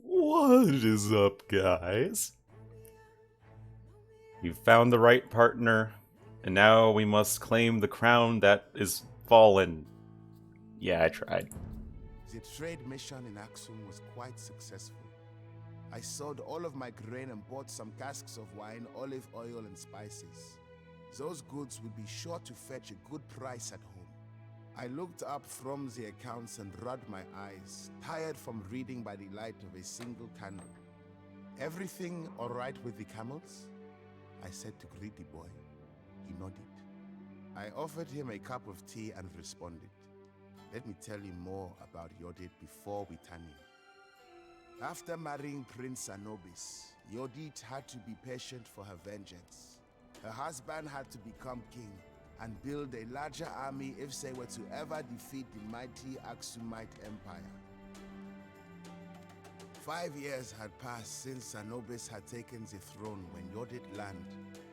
What is up, guys? You've found the right partner, and now we must claim the crown that is fallen. Yeah, I tried. The trade mission in Aksum was quite successful. I sold all of my grain and bought some casks of wine, olive oil, and spices. Those goods would be sure to fetch a good price at home. I looked up from the accounts and rubbed my eyes, tired from reading by the light of a single candle. "Everything all right with the camels?" I said to greet the boy. He nodded. I offered him a cup of tea and responded, "Let me tell you more about Yodit before we turn in." After marrying Prince Anubis, Yodit had to be patient for her vengeance. Her husband had to become king and build a larger army if they were to ever defeat the mighty Aksumite Empire. 5 years had passed since Anubis had taken the throne when Yodit learned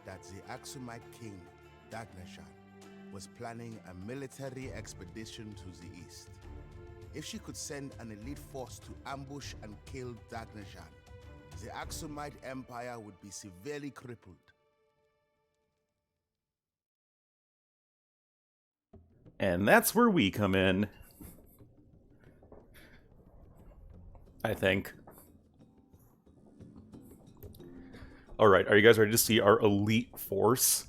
that the Aksumite king, Dagnajan, was planning a military expedition to the east. If she could send an elite force to ambush and kill Dagnajan, the Aksumite Empire would be severely crippled. And that's where we come in. I think. Alright, are you guys ready to see our elite force?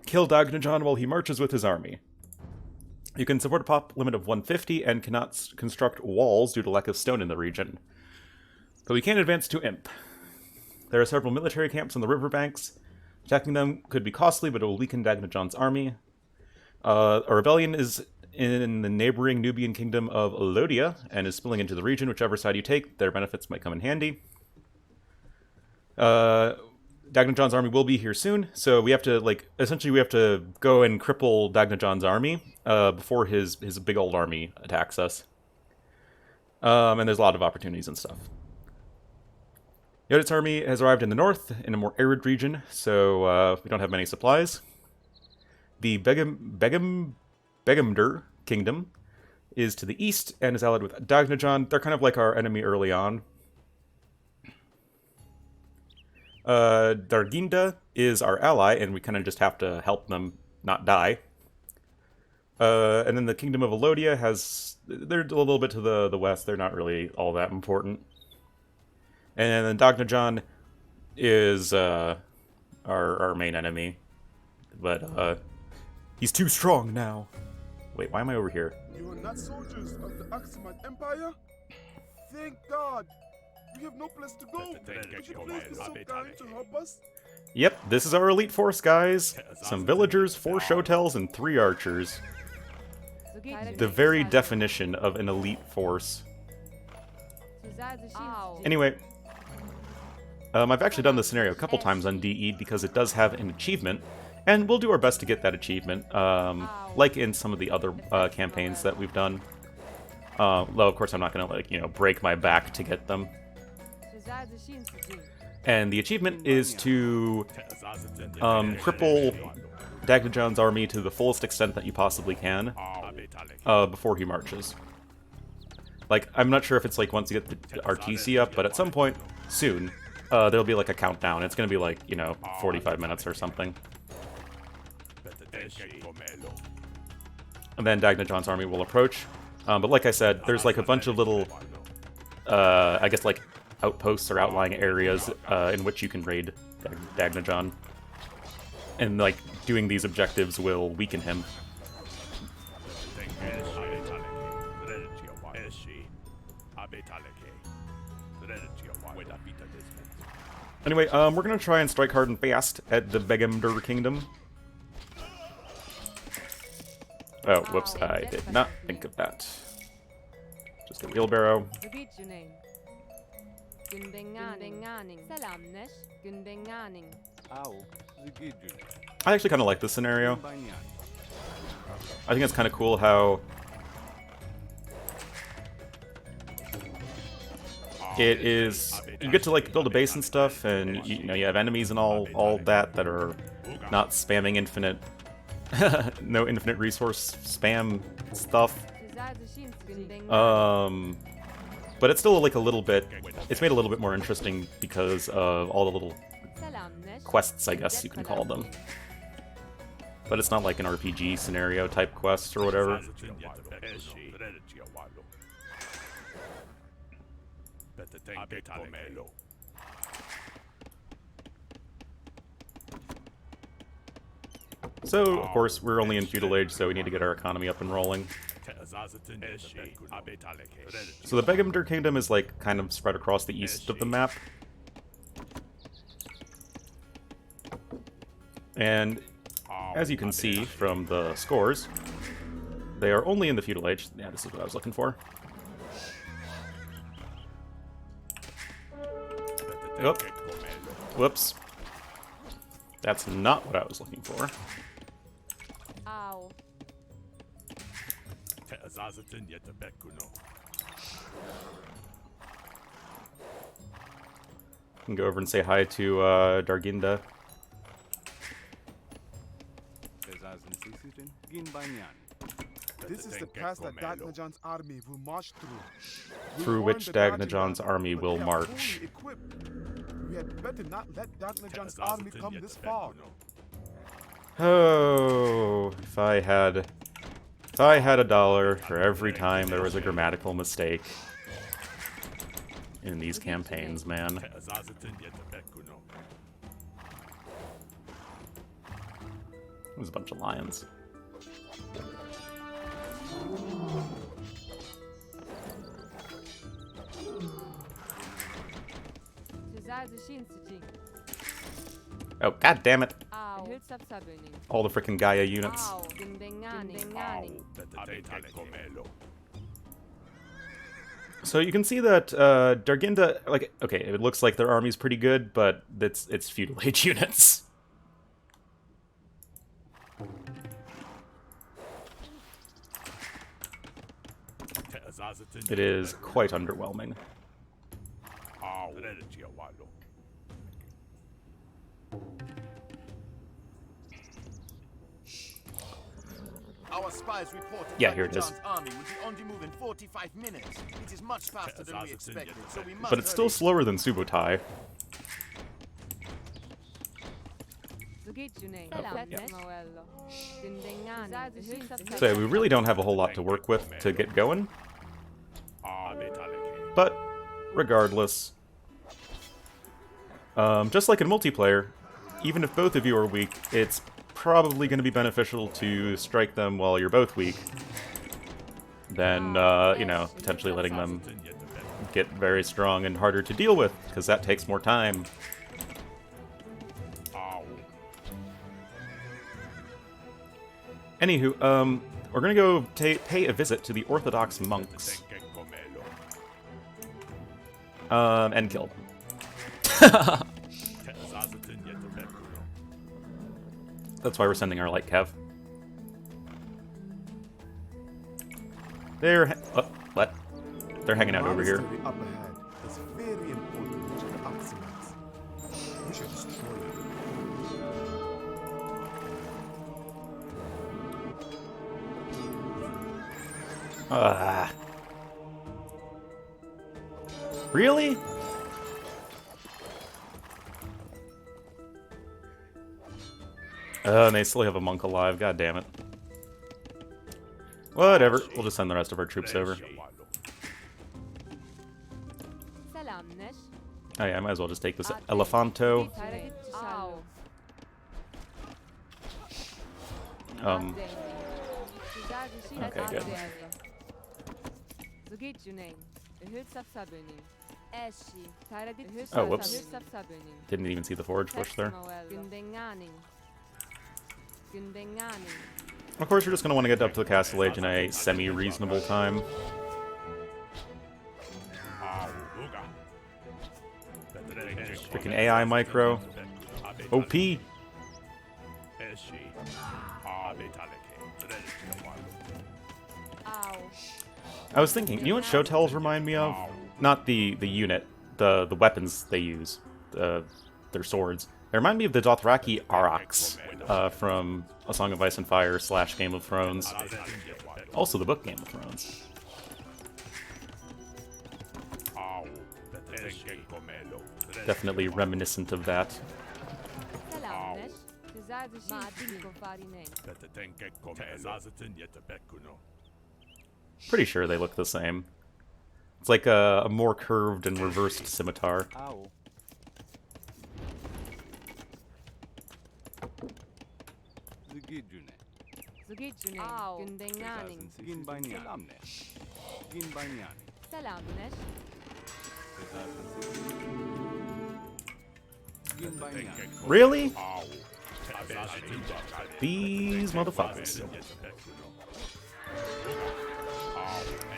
Kill Dagnajan while he marches with his army. You can support a pop limit of 150 and cannot construct walls due to lack of stone in the region. But we can advance to Imp. There are several military camps on the riverbanks. Attacking them could be costly, but it will weaken Dagnajan's army. A rebellion is in the neighboring Nubian kingdom of Alodia and is spilling into the region. Whichever side you take, their benefits might come in handy. Dagnajan's army will be here soon, so we have to, essentially we have to go and cripple Dagnajan's army before his big old army attacks us. And there's a lot of opportunities and stuff. Yodit's army has arrived in the north, in a more arid region, so we don't have many supplies. The Begemder kingdom is to the east and is allied with Dagnajan. They're kind of like our enemy early on. Darginda is our ally, and we kind of just have to help them not die. And then the kingdom of Alodia they're a little bit to the west. They're not really all that important. And then Dagnajan is our main enemy, but he's too strong now. Wait, why am I over here? You are not soldiers of the Aksumite Empire? Thank God! We have no place to go. Could you please be so kind to help us? Yep, this is our elite force, guys. Some villagers, 4 shotels, and 3 archers. The very definition of an elite force. Anyway, I've actually done this scenario a couple times on DE because it does have an achievement, and we'll do our best to get that achievement, like in some of the other campaigns that we've done. Though, of course, I'm not gonna, break my back to get them. And the achievement is to cripple Dagnajan's army to the fullest extent that you possibly can before he marches. I'm not sure if it's once you get the RTC up, but at some point soon, there'll be a countdown. It's gonna be 45 minutes or something. And then Dagnajan's army will approach. But like I said, there's a bunch of little, I guess outposts or outlying areas in which you can raid Dagnajan. And doing these objectives will weaken him. Anyway, we're gonna try and strike hard and fast at the Begemder Kingdom. Oh, whoops, I did not think of that. Just a wheelbarrow. I actually kind of like this scenario. I think it's kind of cool how it is, you get to build a base and stuff, and you have enemies and all that are not spamming infinite no infinite resource spam stuff. But it's still like a little bit... It's made a little bit more interesting because of all the little quests, I guess you can call them. But it's not like an RPG scenario type quest or whatever. So, of course, we're only in feudal age, so we need to get our economy up and rolling. So the Begemder Kingdom is like kind of spread across the east of the map. And as you can see from the scores, they are only in the feudal age. Yeah, this is what I was looking for. Oh. Whoops. That's not what I was looking for. Ow. Can go over and say hi to Darginda. This is the pass that Dagnajan's army will march through. Through which Dagnajan's army will march. We had better not let Dagnajan's army come this far. Oh, if I had $1 for every time there was a grammatical mistake in these campaigns, man. There's a bunch of lions. Oh, god damn it. All the frickin' Gaia units. So you can see that Darginda, like, okay, it looks like their army's pretty good, but it's feudal age units. It is quite underwhelming. Our spies reported yeah, here it is. Army will be on the move in 45 minutes. It is much faster than we expected, so we must but it's still slower than Subotai. So we really don't have a whole lot to work with to get going. But regardless, just like in multiplayer, even if both of you are weak, it's probably going to be beneficial to strike them while you're both weak than, you know, potentially letting them get very strong and harder to deal with, because that takes more time. Anywho, we're gonna go pay a visit to the Orthodox monks. And kill them. That's why we're sending our light cav. They're what? They're hanging out over here. The upper hand is very important to the Aksumites. We should destroy it. Really? And they still have a monk alive, god damn it. Whatever, we'll just send the rest of our troops over. Oh yeah, I might as well just take this Elefanto. Okay, good. Oh, whoops. Didn't even see the forge push there. Of course, we're just going to want to get up to the Castle Age in a semi-reasonable time. Freaking AI micro. OP! I was thinking, you know what Showtells remind me of? Not the unit, the weapons they use, their swords. They remind me of the Dothraki Aurochs from A Song of Ice and Fire / Game of Thrones. Also the book Game of Thrones. Definitely reminiscent of that. Selamünaleyküm. Güzel bir şey. Madin kofarinen. Pretty sure they look the same. It's like a more curved and reversed scimitar. Zgidjunen. Gündenganin. Selamünaleyküm. Really? These motherfuckers.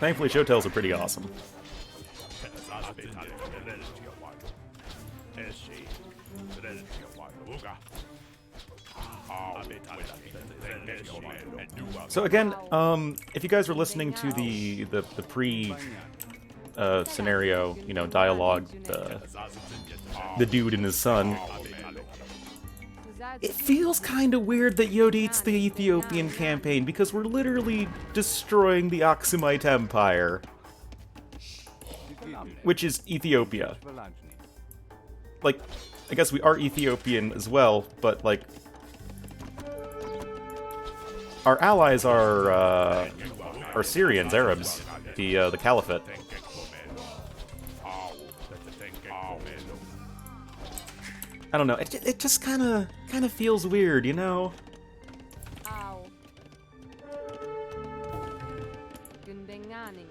Thankfully, showtails are pretty awesome. So again, if you guys were listening to the pre scenario, you know, dialogue, the dude and his son, it feels kind of weird that Yodit's the Ethiopian campaign, because we're literally destroying the Aksumite Empire, which is Ethiopia. Like, I guess we are Ethiopian as well, but like, our allies are Syrians, Arabs, the Caliphate. I don't know. It just kind of feels weird, you know. Au. Gündenganin.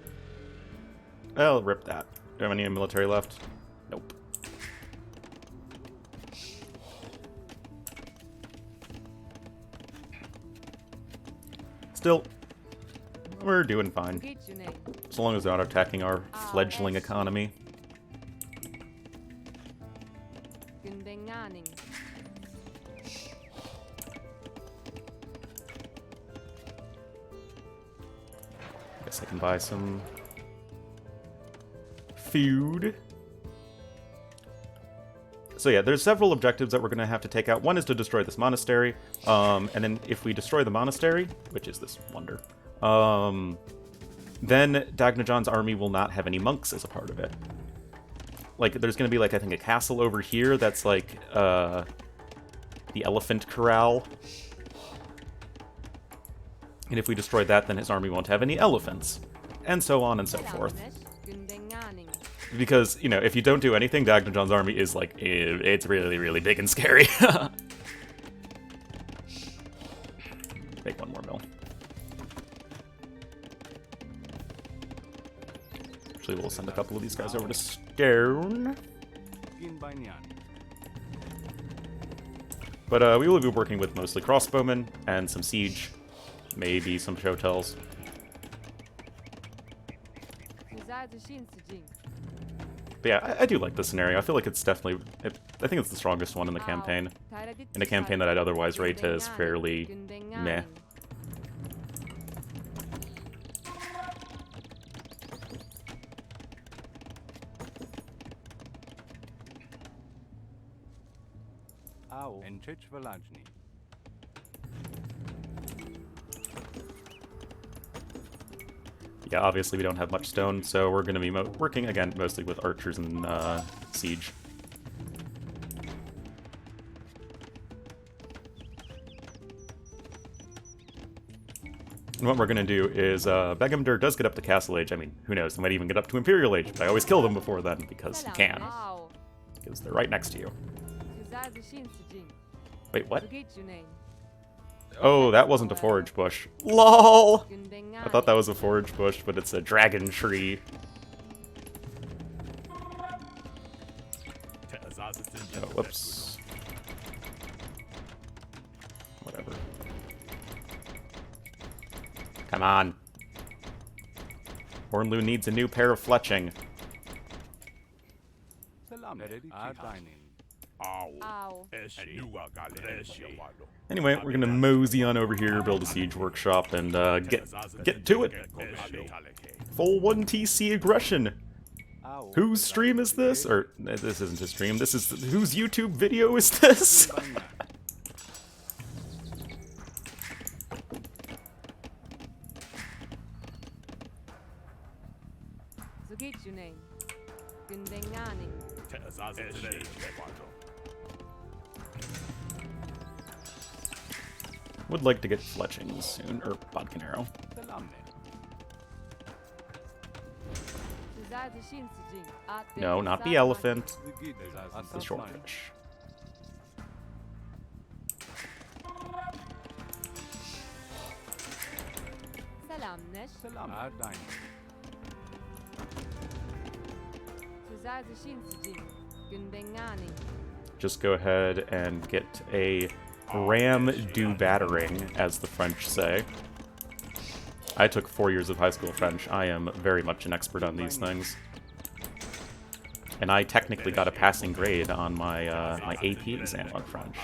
Well, rip that. Do I have any military left? Nope. Still, we're doing fine. Zgidjunen. So long as they're not attacking our fledgling economy. Gündenganin. Guess I can buy some food. So yeah, there's several objectives that we're going to have to take out. One is to destroy this monastery, and then if we destroy the monastery, which is this wonder, then Dagnajan's army will not have any monks as a part of it. Like, there's going to be, like, I think a castle over here that's, like, the elephant corral. And if we destroy that, then his army won't have any elephants. And so on and so forth. Gündenganin. Because, you know, if you don't do anything, Dagnajan's army is, like, it's really, really big and scary. Make one more mill. Actually, we'll send a couple of these guys over to Stone. But we will be working with mostly crossbowmen and some siege, maybe some showtells. Güzel bir şeyin sıcın. But yeah, I do like this scenario. I feel like it's definitely, I think it's the strongest one in the campaign. In a campaign that I'd otherwise rate as fairly meh. Yeah, obviously we don't have much stone, so we're going to be working, again, mostly with archers and siege. And what we're going to do is, Begemder does get up to Castle Age. I mean, who knows, they might even get up to Imperial Age, but I always kill them before then, because you can. Au. Because they're right next to you. Güzel bir şeyin sıcın. Wait, what? Zgidjunen. Oh, that wasn't a forage bush. LOL! Gündenganin. I thought that was a forage bush, but it's a dragon tree. Oh, whoops. Whatever. Come on. Ornlu needs a new pair of fletching. Au. Anyway, we're gonna mosey on over here, build a siege workshop, and get to it. Full 1TC aggression. Whose stream is this? Or this isn't his stream. This is whose YouTube video is this? Zgidjunen. Gündenganing. Would like to get fletching soon, or bodkin arrow. No, not the elephant. The swordfish. Selamneş. Gündenganing. Just go ahead and get a ram do battering, as the French say. I took 4 years of high school French. I am very much an expert on these things. And I technically got a passing grade on my my AP exam on French.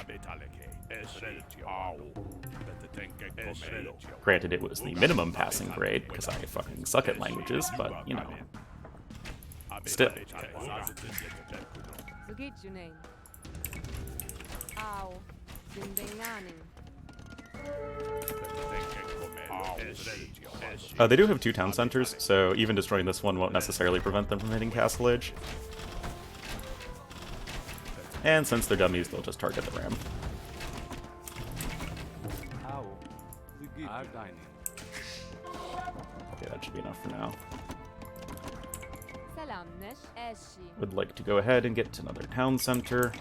Granted, it was the minimum passing grade, because I fucking suck at languages, but, you know. Still. So geht your name. Au. Gündenganing. They do have 2 town centers, so even destroying this one won't necessarily prevent them from hitting Castle Age. And since they're dummies, they'll just target the ram. Okay, that should be enough for now. Selamneş. Eşi. Would like to go ahead and get to another town center.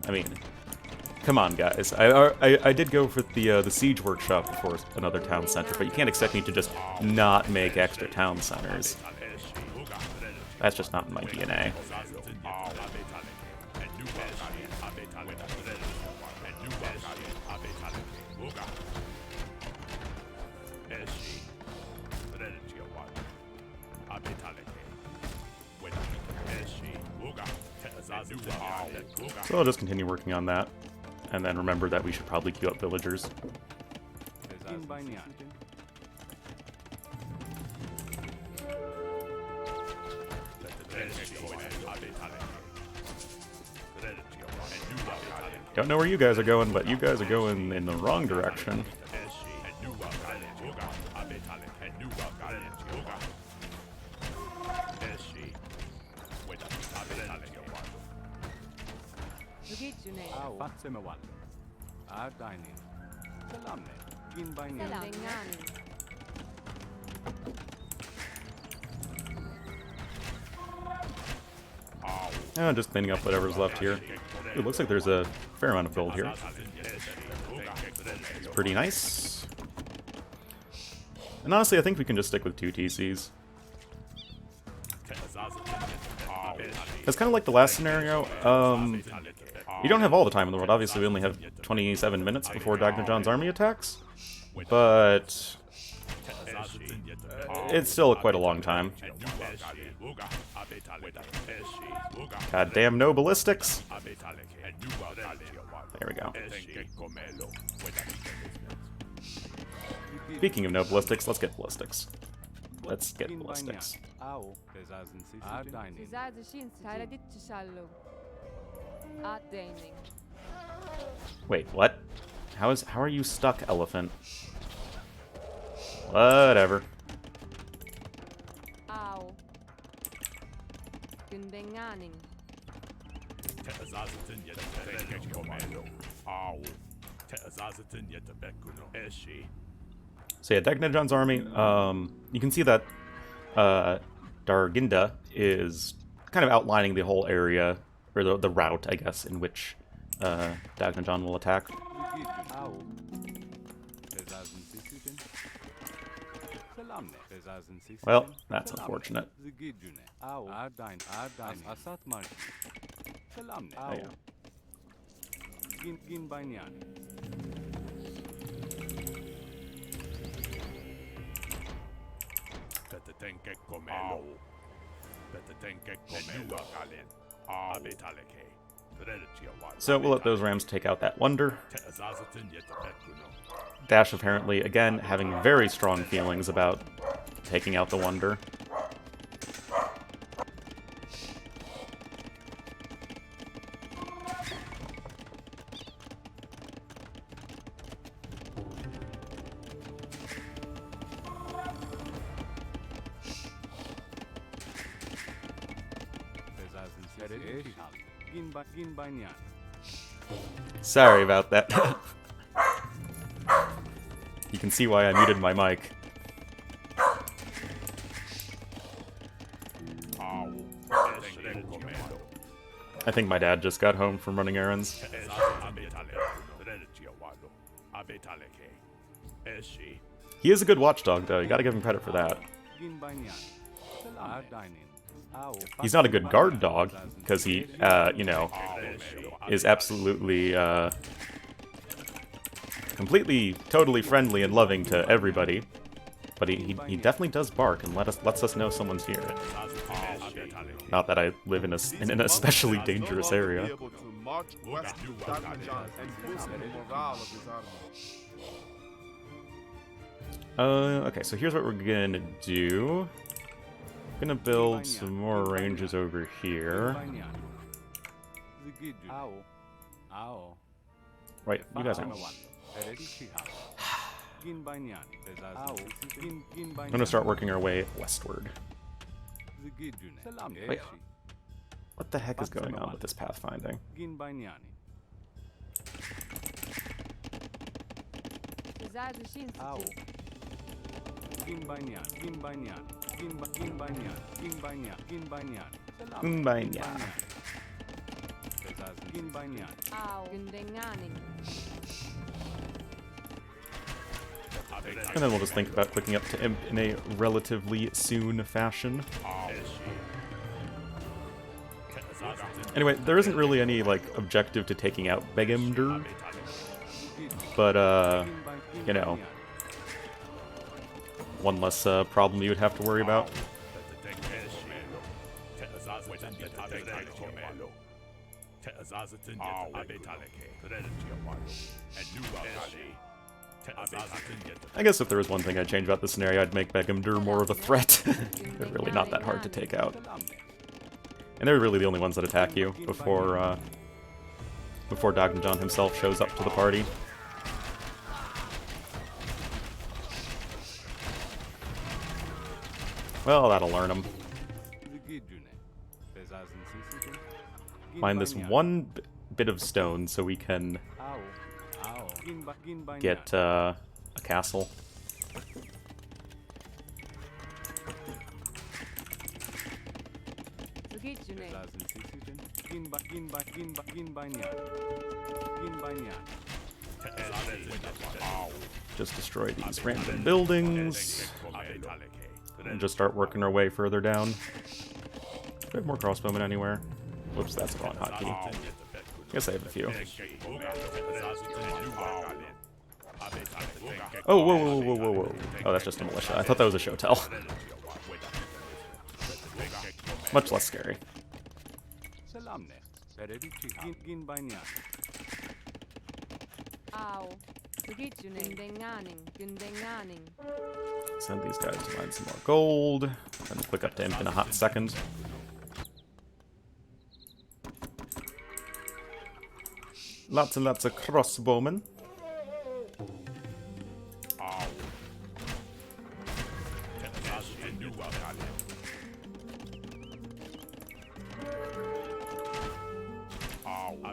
I mean, come on, guys. I did go for the siege workshop before another town center, but you can't expect me to just not make extra town centers. That's just not in my DNA. So I'll just continue working on that, and then remember that we should probably queue up villagers. Don't know where you guys are going, but you guys are going in the wrong direction. So geht your name. Gündenganing. Oh, just cleaning up whatever's left here. It looks like there's a fair amount of gold here. It's pretty nice. And honestly, I think we can just stick with 2 TCs. It's kind of like the last scenario. You don't have all the time in the world. Obviously, we only have 27 minutes before Dagnajan's army attacks. But it's still quite a long time. Goddamn no ballistics. There we go. Speaking of no ballistics, let's get ballistics. Let's get ballistics. Wait, what? How are you stuck, elephant? Whatever. Au. Gündenganing. So yeah, Dagnajan's army, you can see that Darginda is kind of outlining the whole area, or the route, I guess, in which Dagnajan will attack. Well, that's unfortunate. Oh, yeah. So we'll let those rams take out that wonder. Dash apparently, again, having very strong feelings about taking out the wonder. Sorry about that. You can see why I muted my mic. I think my dad just got home from running errands. He is a good watchdog, though. You gotta give him credit for that. He's not a good guard dog, because he, you know, is absolutely, completely, totally friendly and loving to everybody. But he definitely does bark and lets us know someone's here. Not that I live in an especially dangerous area. Okay, so here's what we're gonna do. I'm gonna build some more ranges over here. Right, you guys aren't. I'm gonna start working our way westward. Wait, what the heck is going on with this pathfinding? And then we'll just think about clicking up to Imp in a relatively soon fashion. Anyway, there isn't really any, like, objective to taking out Begemder. But, you know, one less problem you would have to worry about. I guess if there was one thing I'd change about this scenario, I'd make Begemder more of a threat. They're really not that hard to take out. And they're really the only ones that attack you before Dagnajan himself shows up to the party. Well, that'll learn him. Find this one bit of stone so we can get a castle. Just destroy these random buildings. And just start working our way further down. Do I have more crossbowmen anywhere? Whoops, that's a wrong hotkey. Guess I have a few. Oh, whoa, whoa, whoa, whoa, whoa. Oh, that's just a militia. I thought that was a shotel. Much less scary. Send these guys to mine some more gold. And click up to Imp in a hot second. Lots and lots of crossbowmen.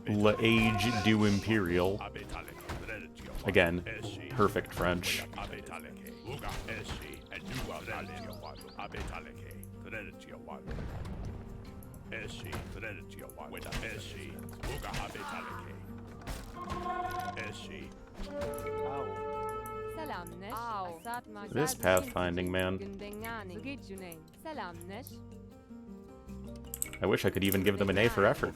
L'Age du Imperial. Again, perfect French. This pathfinding, man. I wish I could even give them an A for effort.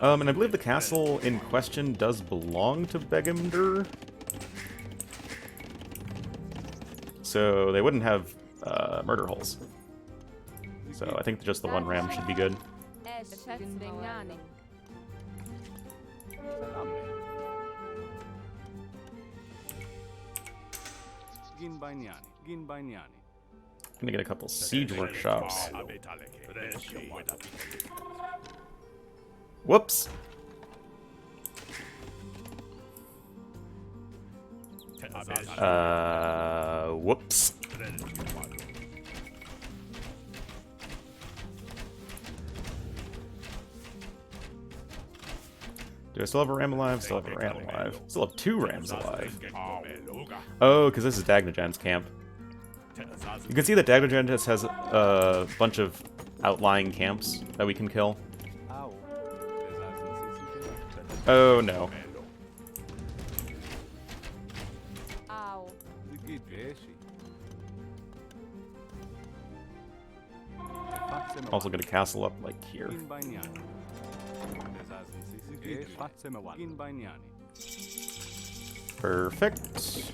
And I believe the castle in question does belong to Begemder. So they wouldn't have murder holes. So I think just the one ram should be good. I'm gonna get a couple siege workshops. Whoops! Whoops. Do I still have a ram alive? Still have a ram alive. Still have 2 rams alive. Oh, because this is Dagnajan's camp. You can see that Dagnajan just has a bunch of outlying camps that we can kill. Oh no. Ow. Also gonna castle up like here. Perfect.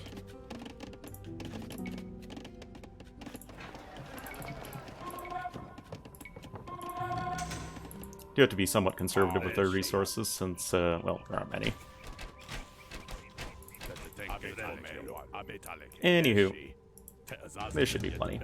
Do have to be somewhat conservative with their resources since, well, there aren't many. Anywho, there should be plenty.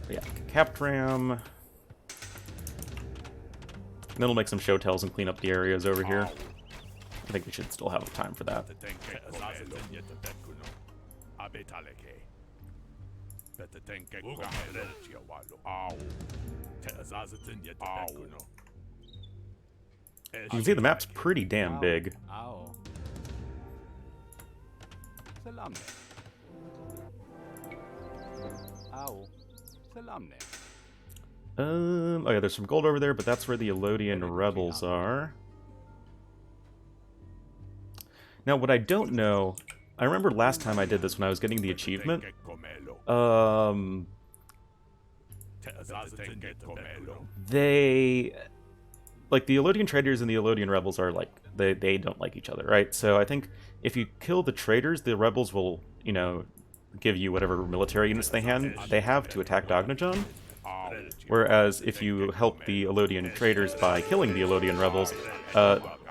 Yeah, capped ram. And then we'll make some show tells and clean up the areas over here. I think we should still have time for that. You can see the map's pretty damn big. Oh yeah, there's some gold over there, but that's where the Elodian rebels are. Now, what I don't know, I remember last time I did this when I was getting the achievement. They, like, the Elodian traders and the Elodian rebels are like, they don't like each other, right? So I think if you kill the traders, the rebels will, you know, give you whatever military units they have to attack Dagnajan. Whereas if you help the Elodian traders by killing the Elodian rebels,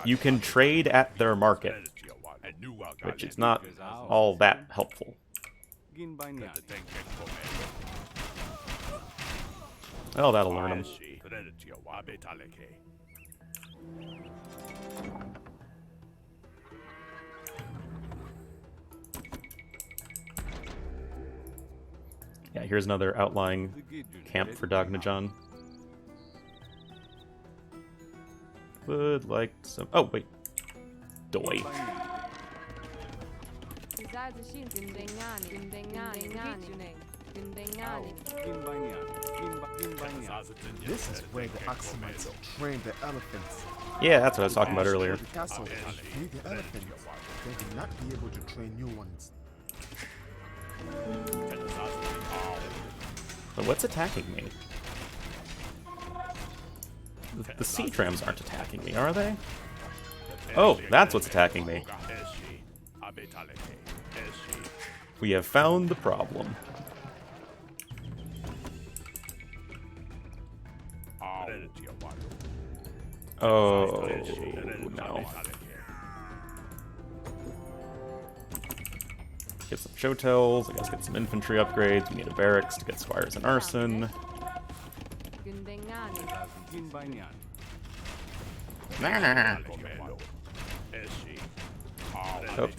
you can trade at their market, which is not all that helpful. Oh, that'll learn them. Yeah, here's another outlying camp for Dagnajan. Would like some... Oh, wait. Doi. This is where the Aksumites train the elephants. Yeah, that's what I was talking about earlier. The castle and free the elephants. They will not be able to train new ones. But what's attacking me? The sea trams aren't attacking me, are they? Oh, that's what's attacking me. We have found the problem. Oh, no. Get some show tells, I guess get some infantry upgrades, we need a barracks to get squires and arson. Nah. Oh.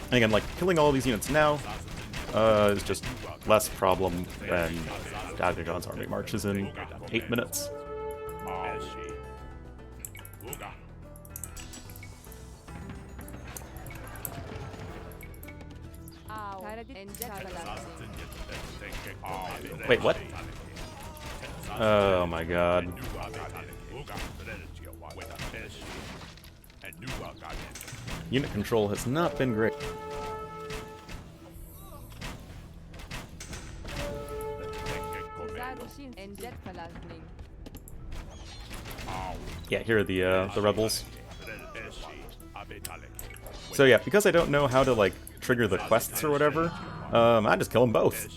And again, like, killing all these units now is just less problem when Dagnajan's army marches in 8 minutes. Wait, what? Oh my god. Unit control has not been great. Yeah, here are the rebels. So yeah, because I don't know how to like trigger the quests or whatever, I just kill them both.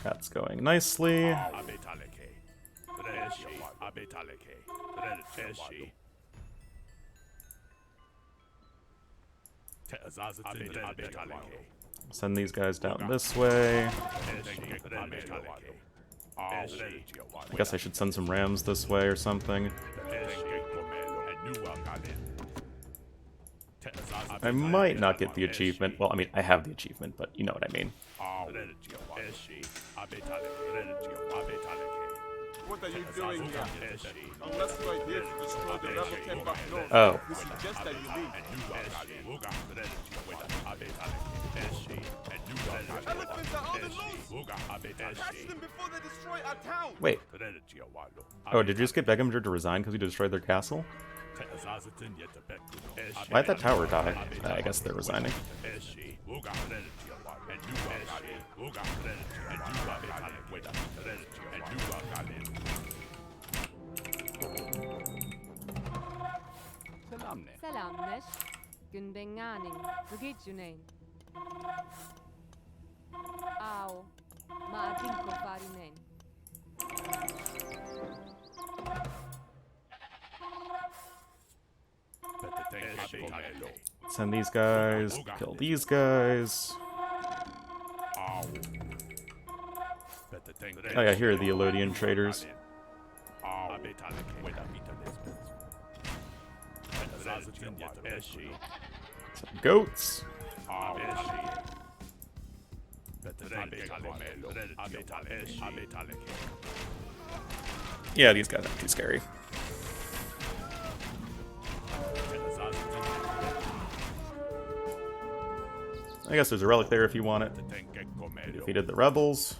That's going nicely. Send these guys down this way. I guess I should send some rams this way or something. I might not get the achievement. Well, I mean, I have the achievement, but you know what I mean. What are you doing here? Unless you are here to destroy the rebel camp up north, Oh. we suggest that you leave. Elephants are on the loose! Catch them before they destroy our town! Wait. Oh, did you just get Begemger to resign because he destroyed their castle? Why'd that tower die? I guess they're resigning. Selamneş. Günbenganing. Bugitjunein. Ao. Maatinko farinen. Send these guys, kill these guys. Oh yeah, here are the Elodian traders. Some goats. Yeah, these guys aren't too scary. I guess there's a relic there if you want it. Defeated the rebels.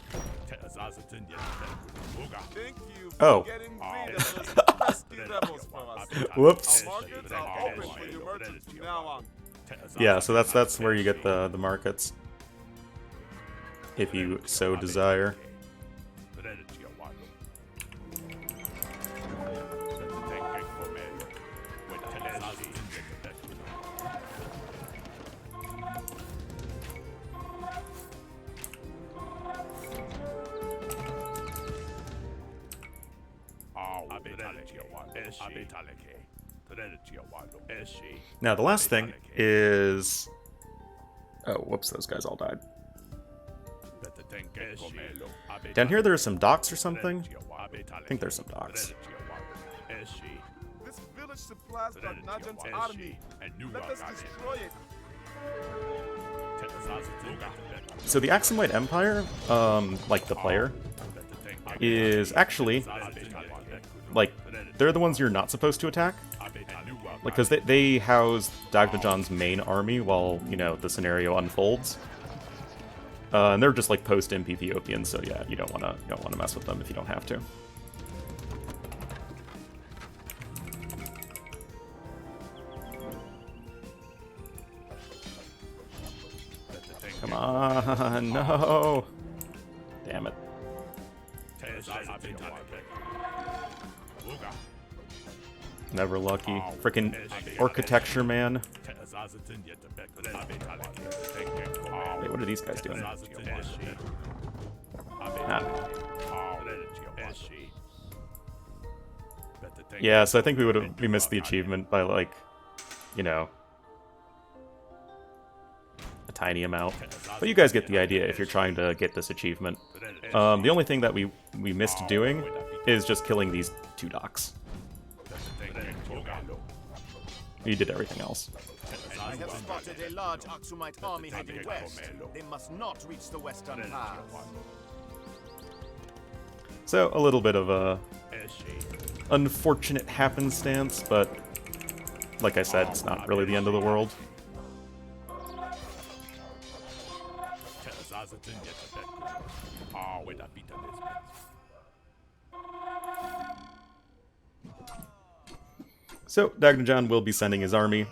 Thank you for Oh. getting rid of those pesky rebels for us. Whoops. Our markets are open for your merchants from now on. Yeah, so that's where you get the markets. If you so desire. Now the last thing is... Oh, whoops, those guys all died. Down here there are some docks or something? I think there's some docks. This village supplies Dagnajan's army. Let us destroy it. So the Aksumite Empire, like the player, is actually, like, they're the ones you're not supposed to attack. Like, because they house Dagnajan's main army while, you know, the scenario unfolds. And they're just like post-imp Ethiopians, so yeah, you don't wanna mess with them if you don't have to. Come on, no! Damn it. Never lucky. Frickin' architecture, man. Wait, what are these guys doing? Ah. Yeah, so I think we missed the achievement by, like, you know, a tiny amount. But you guys get the idea if you're trying to get this achievement. The only thing that we missed doing is just killing these two docks. You did everything else. I have spotted a large Aksumite army heading west. They must not reach the western pass. So, a little bit of a unfortunate happenstance, but like I said, it's not really the end of the world. So, Dagnajan will be sending his army.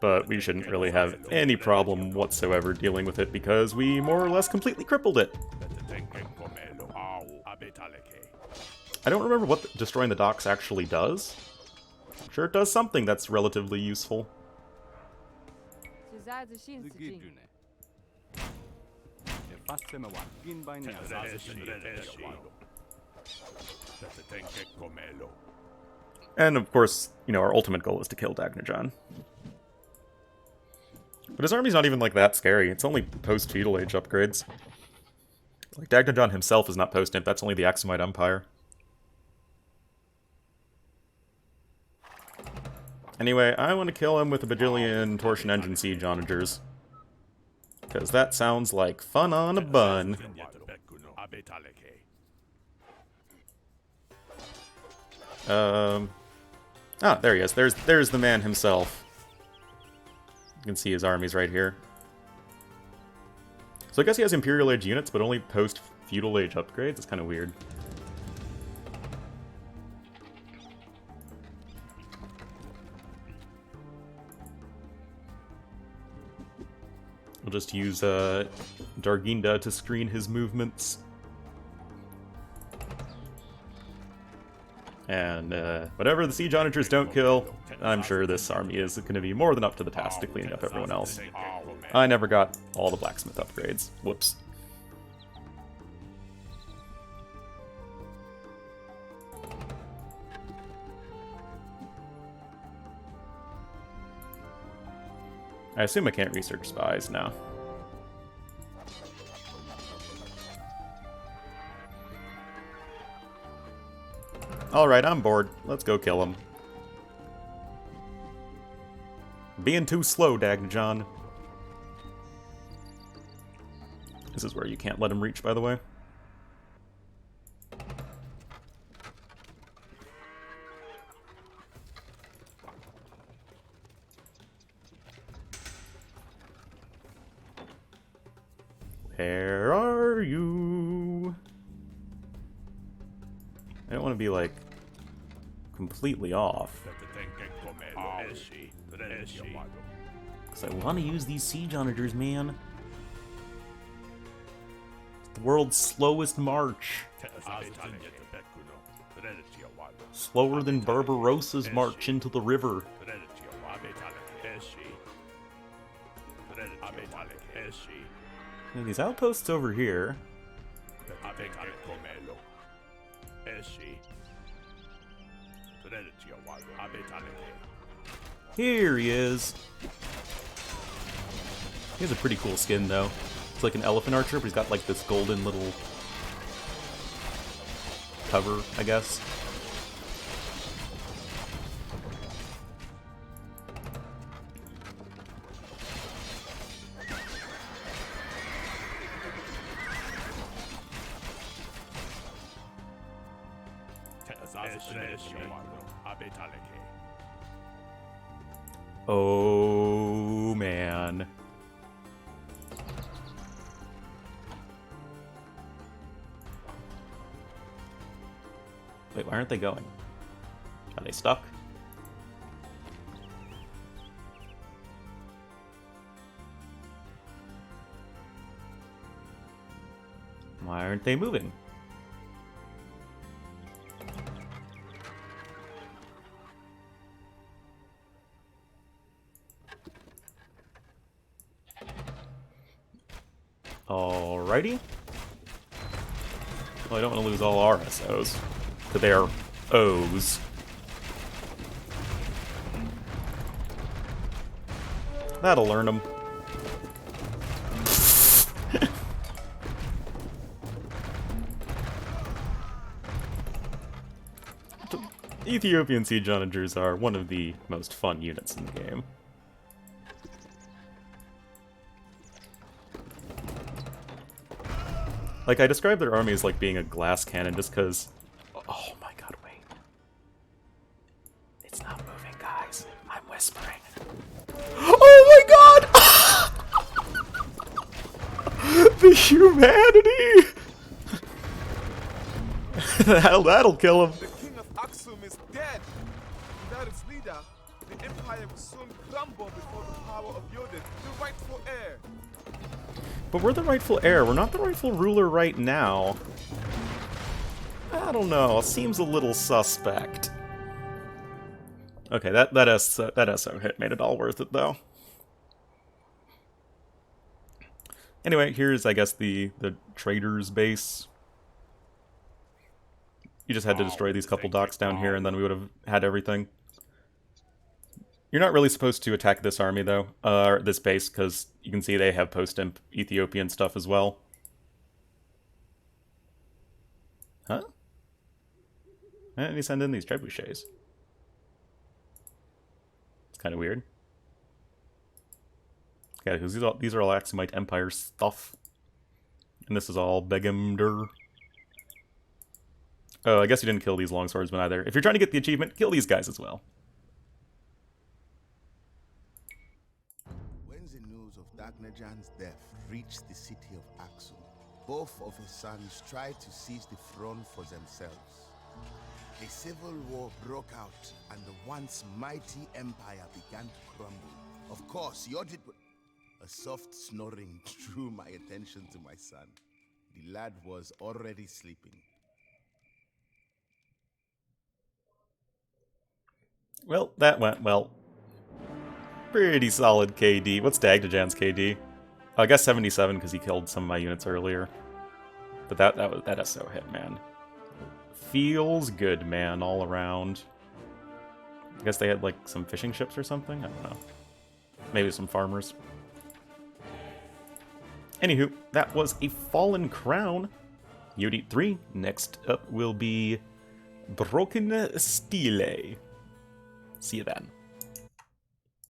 But we shouldn't really have any problem whatsoever dealing with it because we more or less completely crippled it. I don't remember what destroying the docks actually does. I'm sure it does something that's relatively useful. And of course, you know, our ultimate goal is to kill Dagnajan. But his army's not even like that scary. It's only post-feudal age upgrades. Like Dagnajan himself is not post-imp, that's only the Aksumite Empire. Anyway, I want to kill him with a bajillion torsion engine siege onagers. Because that sounds like fun on a bun. Ah, there he is. There's the man himself. You can see his armies right here. So I guess he has Imperial Age units, but only post-feudal age upgrades. It's kind of weird. We'll just use Darginda to screen his movements. And whatever the siege onagers don't kill, I'm sure this army is going to be more than up to the task to cleaning up everyone else. I never got all the blacksmith upgrades. Whoops. I assume I can't research spies now. Alright, I'm bored. Let's go kill him. Being too slow, Dagnajan. This is where you can't let him reach, by the way. Where are you? I don't want to be, like, completely off. Because I want to use these siege onagers, man. The world's slowest march. Slower than Barbarossa's march into the river. These outposts over here. Here he is. He has a pretty cool skin, though. It's like an elephant archer, but he's got like this golden little cover, I guess. Oh, man. Wait, why aren't they going? Are they stuck? Why aren't they moving? Alrighty. Well, I don't want to lose all our SOs to their O's. That'll learn them. Ethiopian siege onagers are one of the most fun units in the game. Like, I describe their army as like being a glass cannon just because... Oh my god, wait. It's not moving, guys. I'm whispering. Oh my god! The humanity! That'll kill him. The king of Aksum is dead. Without its leader, the empire will soon crumble before the power of Yodit, the rightful heir. But we're the rightful heir. We're not the rightful ruler right now. I don't know. Seems a little suspect. Okay, that SO hit made it all worth it, though. Anyway, here's, I guess, the trader's base. You just had to destroy these couple docks down here, and then we would have had everything. You're not really supposed to attack this army, though, or this base, because you can see they have post-imp Ethiopian stuff as well. Huh? Why didn't he send in these trebuchets? It's kind of weird. Yeah, because these are all Aksumite Empire stuff. And this is all Begemder. Oh, I guess you didn't kill these longswordsmen either. If you're trying to get the achievement, kill these guys as well. When the news of Dagnajan's death reached the city of Aksum, both of his sons tried to seize the throne for themselves. A civil war broke out, and the once mighty empire began to crumble. Of course, Yodit... A soft snoring drew my attention to my son. The lad was already sleeping. Well, that went well. Pretty solid KD. What's Dagnajan's KD? Oh, I guess 77 because he killed some of my units earlier. But that SO hit, man. Feels good, man, all around. I guess they had like some fishing ships or something? I don't know. Maybe some farmers. Anywho, that was a Fallen Crown. Yodit 3. Next up will be Broken Stile. See you then.